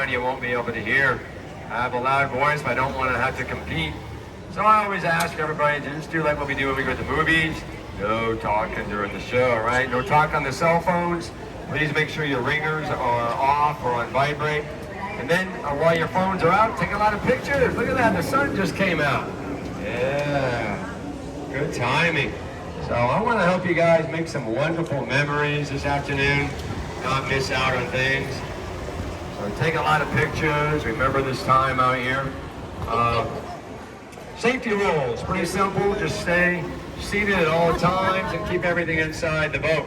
You won't be able to hear. I have a loud voice, but I don't want to have to compete. So I always ask everybody to just do like what we do when we go to the movies. No talking during the show, right? No talk on the cell phones. Please make sure your ringers are off or on vibrate. And then while your phones are out, take a lot of pictures. Look at that, the sun just came out. Yeah, good timing. So I want to help you guys make some wonderful memories this afternoon, not miss out on things. So take a lot of pictures, remember this time out here. Safety rules, pretty simple, just stay seated at all times and keep everything inside the boat.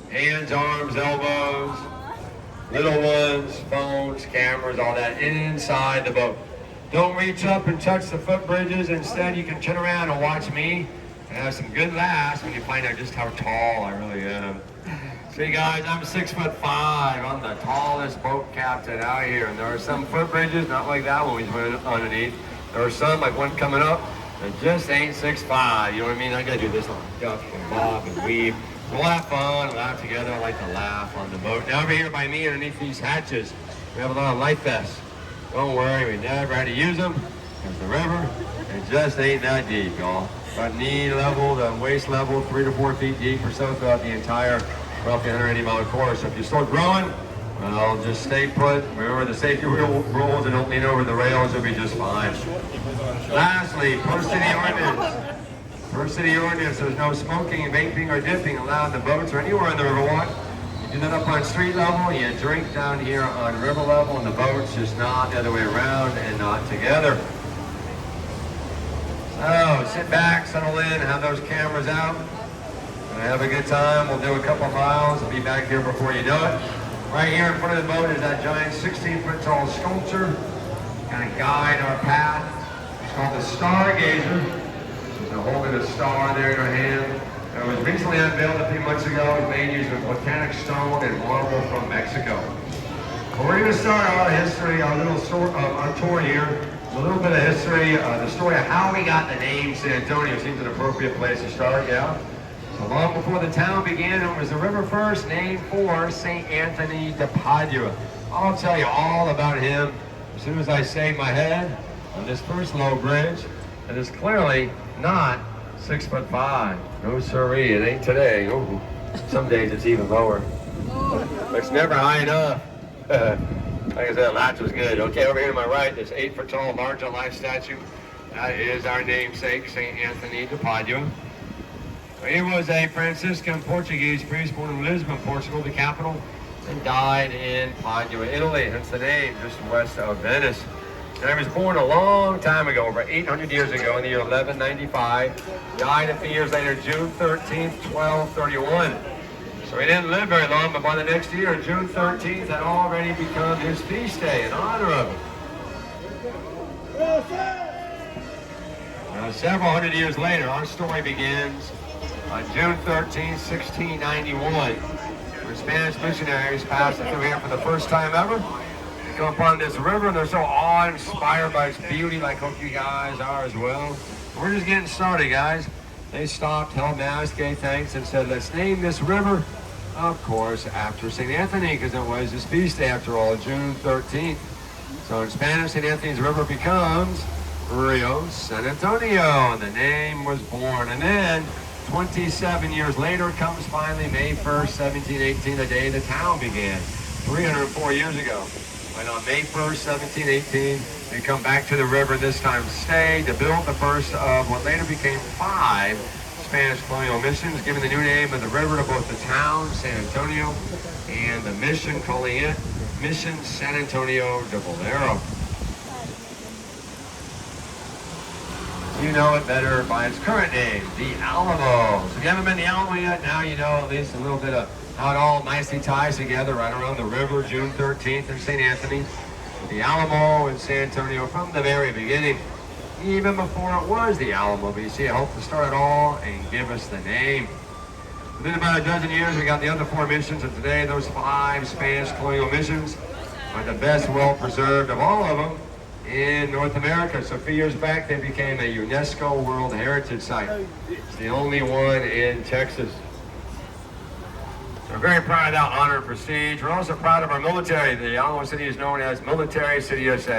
Hands, arms, elbows, little ones, phones, cameras, all that inside the boat. Don't reach up and touch the footbridges. Instead, you can turn around and watch me and have some good laughs when you find out just how tall I really am. See guys, I'm 6'5". I'm the tallest boat captain out here. And there are some footbridges, not like that one we put underneath. There are some, like one coming up, that just ain't 6'5". You know what I mean? I gotta do this one, duck and bob and weave. We'll have fun, laugh together. I like to laugh on the boat. Now over here by me, underneath these hatches, we have a lot of life vests. Don't worry, we never had to use them. There's the river. It just ain't that deep, y'all. About knee level to waist level, 3 to 4 feet deep or so throughout the entire roughly 180-mile course. So if you start growing, well, just stay put. Remember the safety rules and don't lean over the rails. You'll be just fine. Lastly, first city ordinance. First city ordinance, there's no smoking, vaping, or dipping allowed in the boats or anywhere in the Riverwalk. You do that up on street level, you drink down here on river level in the boats, just not the other way around and not together. So sit back, settle in, have those cameras out. Have a good time. We'll do a couple miles. We'll be back here before you know it. Right here in front of the boat is that giant 16-foot tall sculpture. Kind of guide our path. It's called the Stargazer. So holding a star there in her hand. It was recently unveiled a few months ago. It was made using volcanic stone and marble from Mexico. Well, we're going to start our history, our tour here. A little bit of history, the story of how we got the name San Antonio seems an appropriate place to start, yeah? So long before the town began, it was the river first named for St. Anthony de Padua. I'll tell you all about him as soon as I say my head on this first low bridge. It is clearly not 6'5". No siree, it ain't today. Ooh, some days it's even lower. But it's never high enough. Like I said, latch was good. Okay, over here to my right, this 8-foot tall, larger life statue. That is our namesake, St. Anthony de Padua. He was a Franciscan Portuguese priest born in Lisbon, Portugal, the capital, and died in Padua, Italy, hence the name, just west of Venice. And he was born a long time ago, over 800 years ago, in the year 1195. Died a few years later, June 13th, 1231. So he didn't live very long, but by the next year, June 13th, had already become his feast day in honor of him. Now, several hundred years later, our story begins on June 13, 1691, when Spanish missionaries passed through here for the first time ever. They come upon this river, and they're so awe-inspired by its beauty, like hope you guys are as well. We're just getting started, guys. They stopped, held mass, gave thanks, and said, let's name this river, of course, after St. Anthony, because it was his feast day, after all, June 13th. So in Spanish, St. Anthony's River becomes RIO San Antonio, and the name was born. And then 27 years later comes finally May 1st, 1718, the day the town began, 304 years ago. And on May 1st, 1718, they come back to the river, this time stay, to build the first of what later became 5 Spanish colonial missions, giving the new name of the river to both the town, San Antonio, and the mission, calling it Mission San Antonio de Valero. You know it better by its current name, the Alamo. So if you haven't been to the Alamo yet, now you know at least a little bit of how it all nicely ties together right around the river, June 13th in St. Anthony. The Alamo in San Antonio from the very beginning, even before it was the Alamo. But you see, it helped to start it all and give us the name. Within about a dozen years, we got the other 4 missions, and today those 5 Spanish colonial missions are the best well-preserved of all of them in North America. So a few years back, they became a UNESCO World Heritage Site. It's the only one in Texas. So We're very proud of that honor and prestige. We're also proud of our military. The Ottawa City is known as Military City USA.